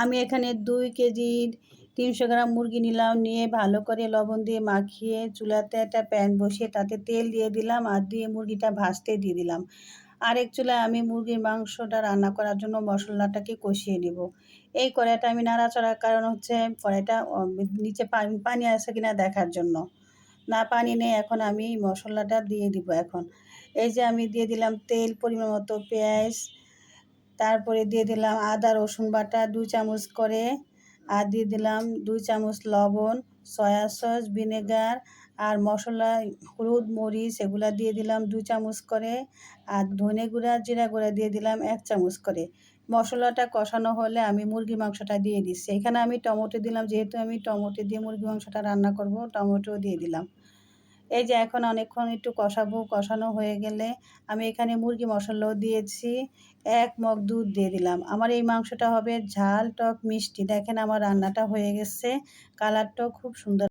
আমি এখানে 2 কেজির 300 গ্রাম মুরগি নিলাম, নিয়ে ভালো করে লবণ দিয়ে মাখিয়ে চুলাতে একটা প্যান বসিয়ে তাতে তেল দিয়ে দিলাম আর দিয়ে মুরগিটা ভাজতে দিয়ে দিলাম। আরেক চুলায় আমি মুরগির মাংসটা রান্না করার জন্য মশলাটাকে কষিয়ে নিব। এই কড়াইটা আমি নাড়াচাড়ার কারণ হচ্ছে কড়াইটা নিচে পানি আছে কিনা দেখার জন্য। না পানি নেই, এখন আমি মশলাটা দিয়ে দিব এখন। এই যে আমি দিয়ে দিলাম তেল, পরিমাণ মতো পেঁয়াজ, তারপরে দিয়ে দিলাম আদা রসুন বাটা 2 চামচ করে, আর দিয়ে দিলাম 2 চামচ লবণ, সয়া সস, ভিনেগার আর মশলা হলুদ, মরিচ এগুলা দিয়ে দিলাম 2 চামচ করে, আর ধনে গুঁড়া, জিরা গুঁড়া দিয়ে দিলাম 1 চামচ করে। মশলাটা কষানো হলে আমি মুরগির মাংসটা দিয়ে দিচ্ছি। এখানে আমি টমেটো দিলাম, যেহেতু আমি টমেটো দিয়ে মুরগির মাংসটা রান্না করব, টমেটোও দিয়ে দিলাম। এই যে এখন অনেকক্ষণ একটু কষাবো, কষানো হয়ে গেলে আমি এখানে মুরগি মশলাও দিয়েছি, 1 মগ দুধ দিয়ে দিলাম। আমার এই মাংসটা হবে ঝাল, টক, মিষ্টি। দেখেন আমার রান্নাটা হয়ে গেছে, কালারটাও খুব সুন্দর।